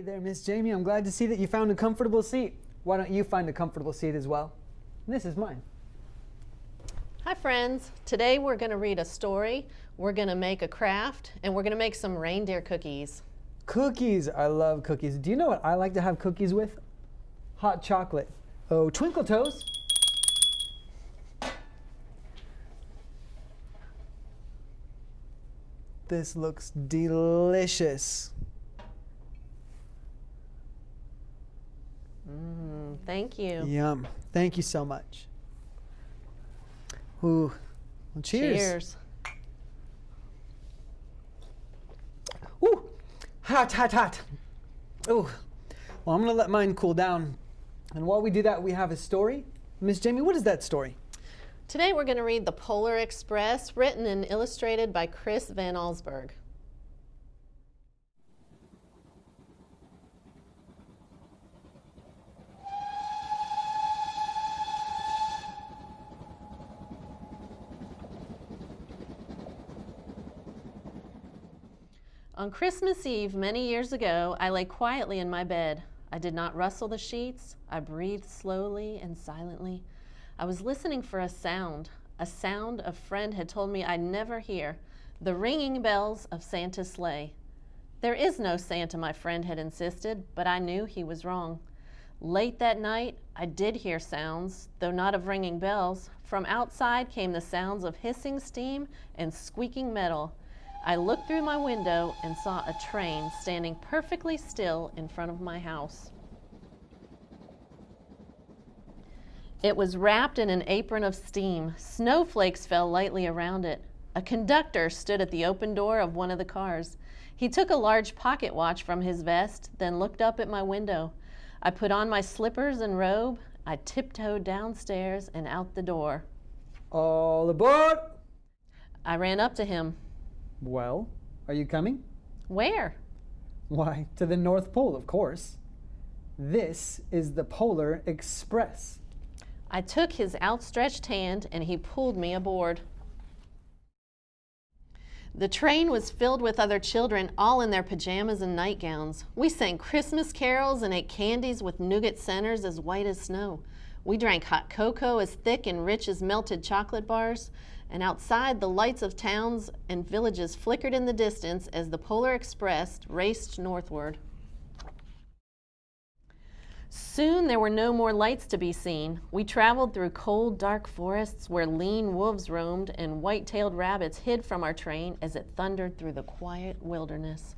there, Miss Jamie. I'm glad to see that you found a comfortable seat. Why don't you find a comfortable seat as well? This is mine. Hi friends, today we're going to read a story, we're going to make a craft, and we're going to make some reindeer cookies. Cookies! I love cookies. Do you know what I like to have cookies with? Hot chocolate. Oh, Twinkle Toes. This looks delicious. Thank you. Yum. Thank you so much. Ooh. Well, cheers. Cheers. Ooh. Hot, hot, hot. Ooh. Well, I'm going to let mine cool down. And while we do that, we have a story. Miss Jamie, what is that story? Today we're going to read The Polar Express, written and illustrated by Chris Van Allsburg. On Christmas Eve, many years ago, I lay quietly in my bed. I did not rustle the sheets. I breathed slowly and silently. I was listening for a sound a friend had told me I'd never hear, the ringing bells of Santa's sleigh. There is no Santa, my friend had insisted, but I knew he was wrong. Late that night, I did hear sounds, though not of ringing bells. From outside came the sounds of hissing steam and squeaking metal. I looked through my window and saw a train standing perfectly still in front of my house. It was wrapped in an apron of steam. Snowflakes fell lightly around it. A conductor stood at the open door of one of the cars. He took a large pocket watch from his vest, then looked up at my window. I put on my slippers and robe. I tiptoed downstairs and out the door. All aboard! I ran up to him. Well, are you coming? Where? Why, to the North Pole, of course. This is the Polar Express. I took his outstretched hand and he pulled me aboard. The train was filled with other children, all in their pajamas and nightgowns. We sang Christmas carols and ate candies with nougat centers as white as snow. We drank hot cocoa as thick and rich as melted chocolate bars. And outside, the lights of towns and villages flickered in the distance as the Polar Express raced northward. Soon there were no more lights to be seen. We traveled through cold, dark forests where lean wolves roamed and white-tailed rabbits hid from our train as it thundered through the quiet wilderness.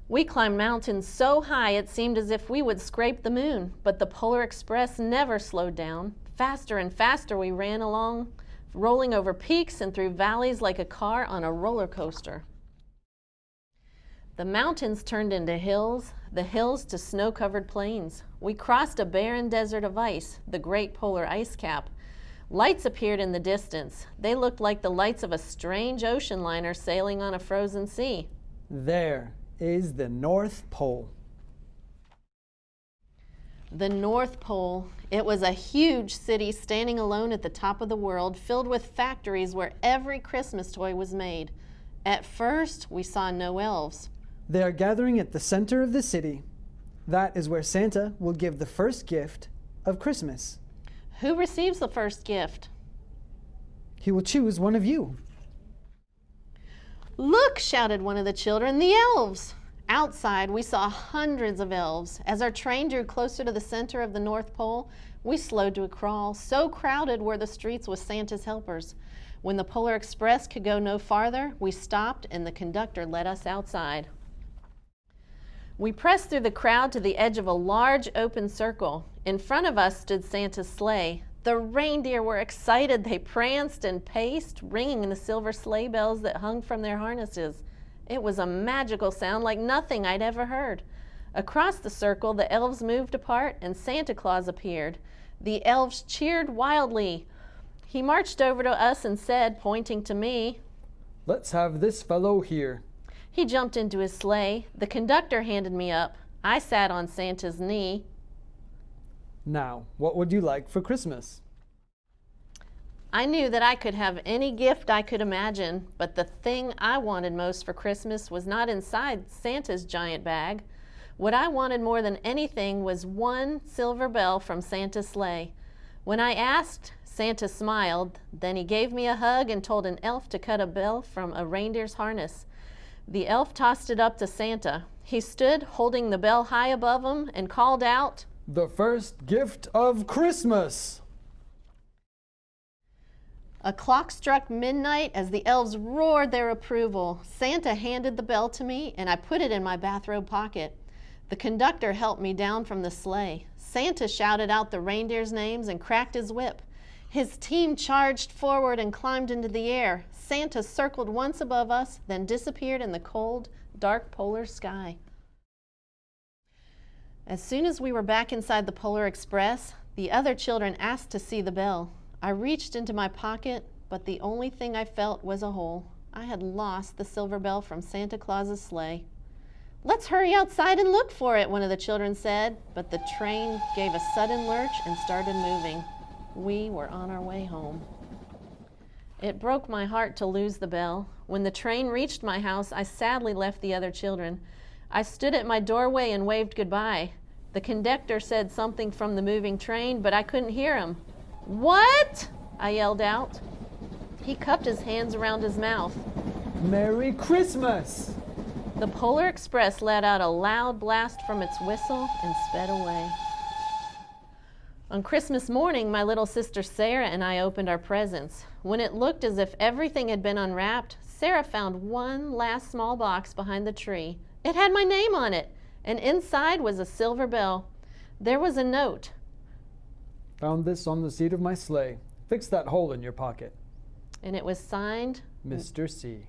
We climbed mountains so high it seemed as if we would scrape the moon, but the Polar Express never slowed down. Faster and faster we ran along, rolling over peaks and through valleys like a car on a roller coaster. The mountains turned into hills, the hills to snow-covered plains. We crossed a barren desert of ice, the great polar ice cap. Lights appeared in the distance. They looked like the lights of a strange ocean liner sailing on a frozen sea. There is the North Pole. The North Pole. It was a huge city standing alone at the top of the world, filled with factories where every Christmas toy was made. At first, we saw no elves. They are gathering at the center of the city. That is where Santa will give the first gift of Christmas. Who receives the first gift? He will choose one of you. Look, shouted one of the children, the elves! Outside, we saw hundreds of elves. As our train drew closer to the center of the North Pole, we slowed to a crawl. So crowded were the streets with Santa's helpers. When the Polar Express could go no farther, we stopped and the conductor led us outside. We pressed through the crowd to the edge of a large open circle. In front of us stood Santa's sleigh. The reindeer were excited. They pranced and paced, ringing the silver sleigh bells that hung from their harnesses. It was a magical sound like nothing I'd ever heard. Across the circle, the elves moved apart and Santa Claus appeared. The elves cheered wildly. He marched over to us and said, pointing to me, "Let's have this fellow here." He jumped into his sleigh. The conductor handed me up. I sat on Santa's knee. Now, what would you like for Christmas? I knew that I could have any gift I could imagine, but the thing I wanted most for Christmas was not inside Santa's giant bag. What I wanted more than anything was one silver bell from Santa's sleigh. When I asked, Santa smiled, then he gave me a hug and told an elf to cut a bell from a reindeer's harness. The elf tossed it up to Santa. He stood holding the bell high above him and called out, "The first gift of Christmas!" A clock struck midnight as the elves roared their approval. Santa handed the bell to me, and I put it in my bathrobe pocket. The conductor helped me down from the sleigh. Santa shouted out the reindeers' names and cracked his whip. His team charged forward and climbed into the air. Santa circled once above us, then disappeared in the cold, dark polar sky. As soon as we were back inside the Polar Express, the other children asked to see the bell. I reached into my pocket, but the only thing I felt was a hole. I had lost the silver bell from Santa Claus's sleigh. "Let's hurry outside and look for it," one of the children said, but the train gave a sudden lurch and started moving. We were on our way home. It broke my heart to lose the bell. When the train reached my house, I sadly left the other children. I stood at my doorway and waved goodbye. The conductor said something from the moving train, but I couldn't hear him. "What?" I yelled out. He cupped his hands around his mouth. "Merry Christmas!" The Polar Express let out a loud blast from its whistle and sped away. On Christmas morning, my little sister Sarah and I opened our presents. When it looked as if everything had been unwrapped, Sarah found one last small box behind the tree. It had my name on it, and inside was a silver bell. There was a note. "Found this on the seat of my sleigh. Fix that hole in your pocket. And it was signed Mr. C."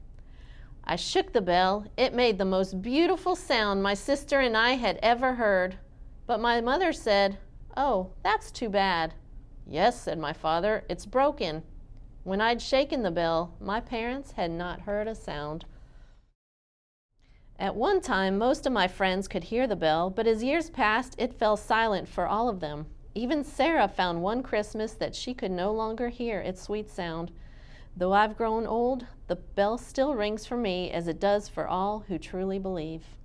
I shook the bell. It made the most beautiful sound my sister and I had ever heard. But my mother said, "Oh, that's too bad." "Yes," said my father, "it's broken." When I'd shaken the bell, my parents had not heard a sound. At one time, most of my friends could hear the bell, but as years passed, it fell silent for all of them. Even Sarah found one Christmas that she could no longer hear its sweet sound. Though I've grown old, the bell still rings for me as it does for all who truly believe.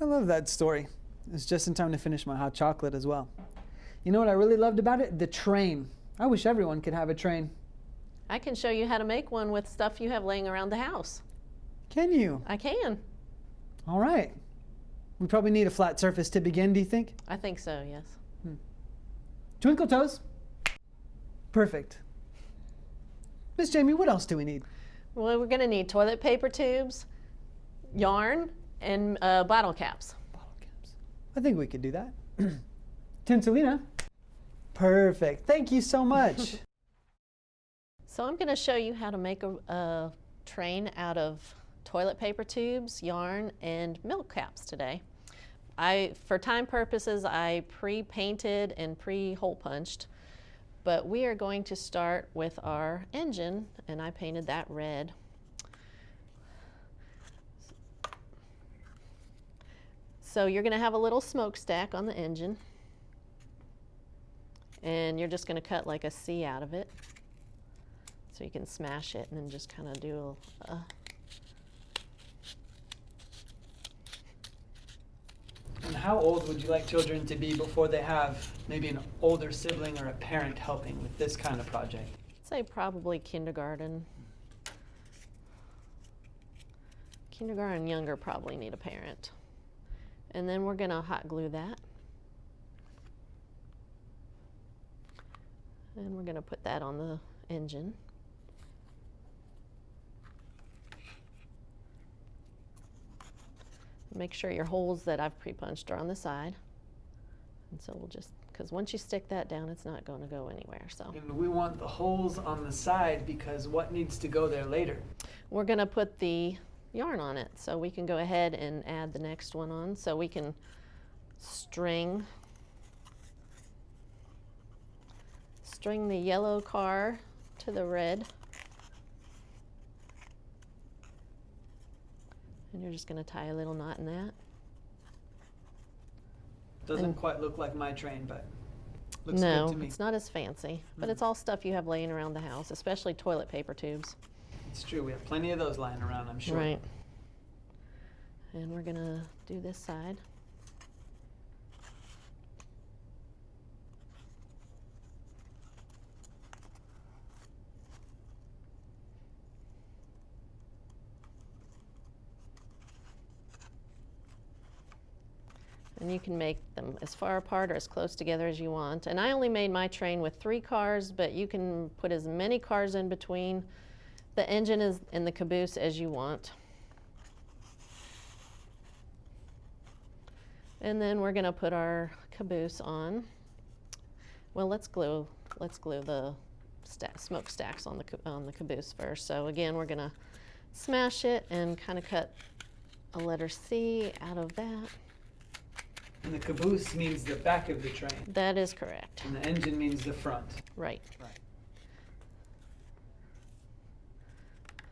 I love that story. It's just in time to finish my hot chocolate as well. You know what I really loved about it? The train. I wish everyone could have a train. I can show you how to make one with stuff you have laying around the house. Can you? I can. All right. We probably need a flat surface to begin, do you think? I think so, yes. Twinkle toes. Perfect. Miss Jamie, what else do we need? Well, we're going to need toilet paper tubes, yarn, and bottle caps. Bottle caps. I think we could do that. Tinselina. Perfect. Thank you so much. So I'm going to show you how to make a train out of toilet paper tubes, yarn, and milk caps today. For time purposes, I pre-painted and pre-hole punched, but we are going to start with our engine, and I painted that red. So you're going to have a little smokestack on the engine, and you're just going to cut like a C out of it. So you can smash it and then just kind of do a And how old would you like children to be before they have maybe an older sibling or a parent helping with this kind of project? I'd say probably kindergarten. Kindergarten and younger probably need a parent. And then we're going to hot glue that. And we're going to put that on the engine. Make sure your holes that I've pre-punched are on the side. And so we'll just, because once you stick that down, it's not going to go anywhere. So And we want the holes on the side because what needs to go there later? we're going to put the yarn on it. So we can go ahead and add the next one on. So we can string the yellow car to the red And you're just going to tie a little knot in that. Doesn't quite look like my train, but looks No, good to me. it's not as fancy, but it's all stuff you have laying around the house, especially toilet paper tubes. It's true. We have plenty of those lying around, I'm sure. Right. And we're going to do this side. And you can make them as far apart or as close together as you want. And I only made my train with 3 cars, but you can put as many cars in between the engine and the caboose as you want. And then we're going to put our caboose on. Well, let's glue the smokestacks on the caboose first. So again, we're going to smash it and kind of cut a letter C out of that. And the caboose means the back of the train. That is correct. And the engine means the front. Right. Right.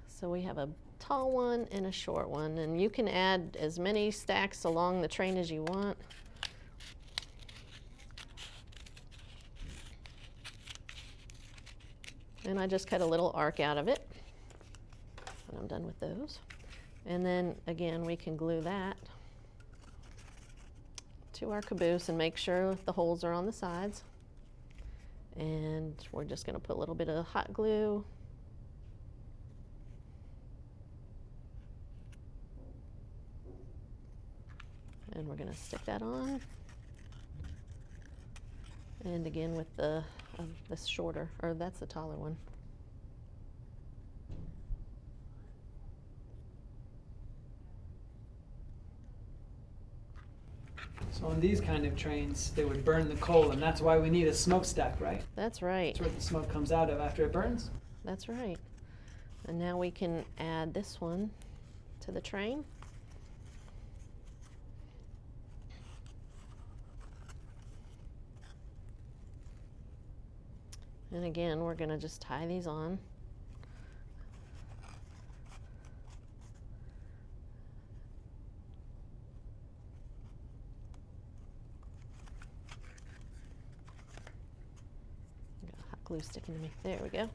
So we have a tall one and a short one, and you can add as many stacks along the train as you want. And I just cut a little arc out of it when I'm done with those. And then again, we can glue that to our caboose and make sure the holes are on the sides. And we're just going to put a little bit of hot glue. And we're going to stick that on. And again with this shorter, or that's the taller one. So on these kind of trains, they would burn the coal, and that's why we need a smokestack, right? That's right. That's where the smoke comes out of after it burns. That's right. And now we can add this one to the train. And again, we're going to just tie these on. Got hot glue sticking to me. There we go.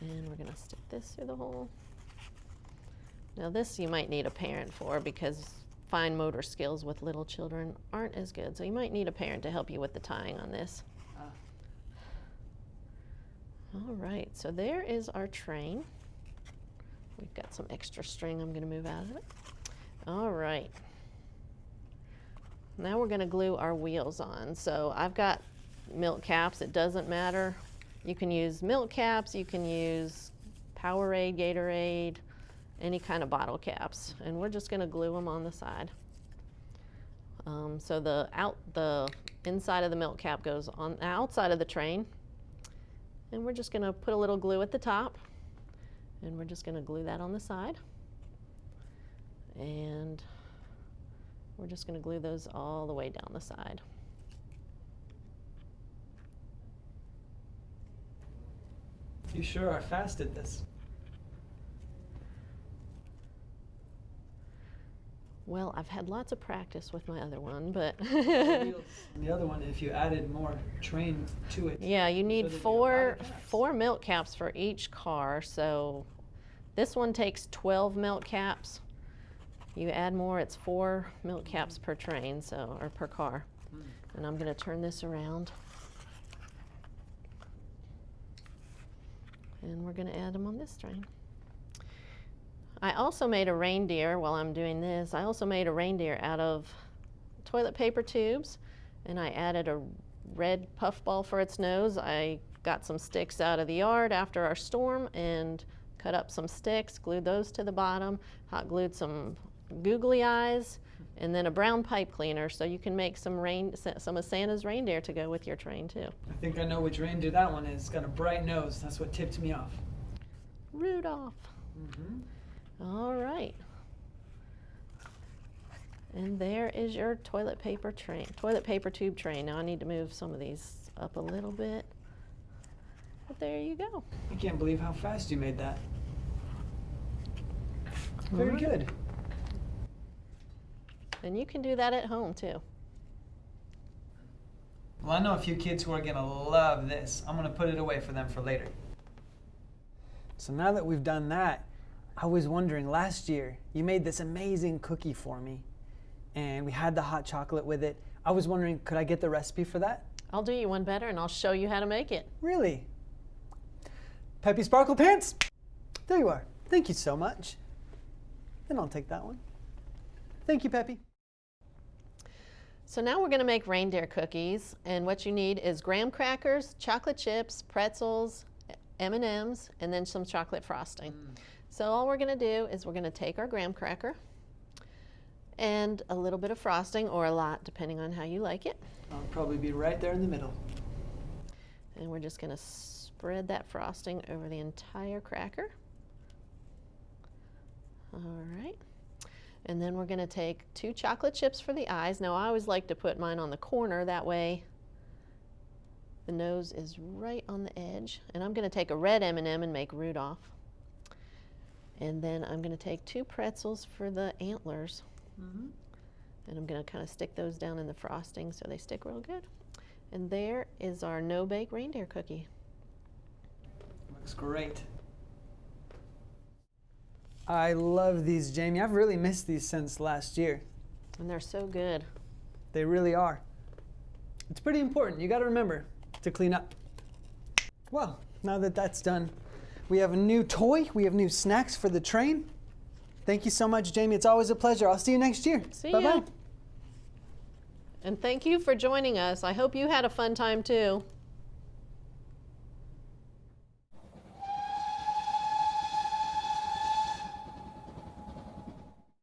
And we're going to stick this through the hole. Now this you might need a parent for because fine motor skills with little children aren't as good. So you might need a parent to help you with the tying on this. All right, so there is our train. We've got some extra string I'm going to move out of it. All right. Now we're going to glue our wheels on. So I've got milk caps. It doesn't matter. You can use milk caps. You can use Powerade, Gatorade, any kind of bottle caps. And we're just going to glue them on the side. So the inside of the milk cap goes on the outside of the train. And we're just going to put a little glue at the top, and we're just going to glue that on the side. And we're just going to glue those all the way down the side. You sure are fast at this. Well, I've had lots of practice with my other one, but And the other one, if you added more train to it. yeah, you need So there'd be a lot of caps. four milk caps for each car. So this one takes 12 milk caps. You add more, it's 4 milk caps per train, so or per car. And I'm going to turn this around. And we're going to add them on this train. I also made a reindeer while I'm doing this. I also made a reindeer out of toilet paper tubes, and I added a red puffball for its nose. I got some sticks out of the yard after our storm and cut up some sticks, glued those to the bottom, hot glued some googly eyes, and then a brown pipe cleaner, so you can make some of Santa's reindeer to go with your train too. I think I know which reindeer that one is. It's got a bright nose. That's what tipped me off. Rudolph. Mm-hmm. All right. And there is your toilet paper tube train. Now I need to move some of these up a little bit. But there you go. I can't believe how fast you made that. Very good. And you can do that at home too. Well, I know a few kids who are gonna love this. I'm gonna put it away for them for later. So now that we've done that, I was wondering, last year you made this amazing cookie for me and we had the hot chocolate with it. I was wondering, could I get the recipe for that? I'll do you one better and I'll show you how to make it. Really? Peppy Sparkle Pants? There you are. Thank you so much. And I'll take that one. Thank you, Peppy. So now we're going to make reindeer cookies, and what you need is graham crackers, chocolate chips, pretzels, M&Ms, and then some chocolate frosting. So all we're going to do is we're going to take our graham cracker and a little bit of frosting, or a lot, depending on how you like it. I'll probably be right there in the middle. And we're just going to spread that frosting over the entire cracker. All right. And then we're going to take 2 chocolate chips for the eyes. Now I always like to put mine on the corner, that way the nose is right on the edge. And I'm going to take a red M&M and make Rudolph. And then I'm going to take 2 pretzels for the antlers. And I'm going to kind of stick those down in the frosting so they stick real good. And there is our no-bake reindeer cookie. Looks great. I love these, Jamie. I've really missed these since last year. And they're so good. They really are. It's pretty important. You got to remember to clean up. Well, now that that's done, we have a new toy. We have new snacks for the train. Thank you so much, Jamie. It's always a pleasure. I'll see you next year. See Bye-bye. you. And thank you for joining us. I hope you had a fun time too.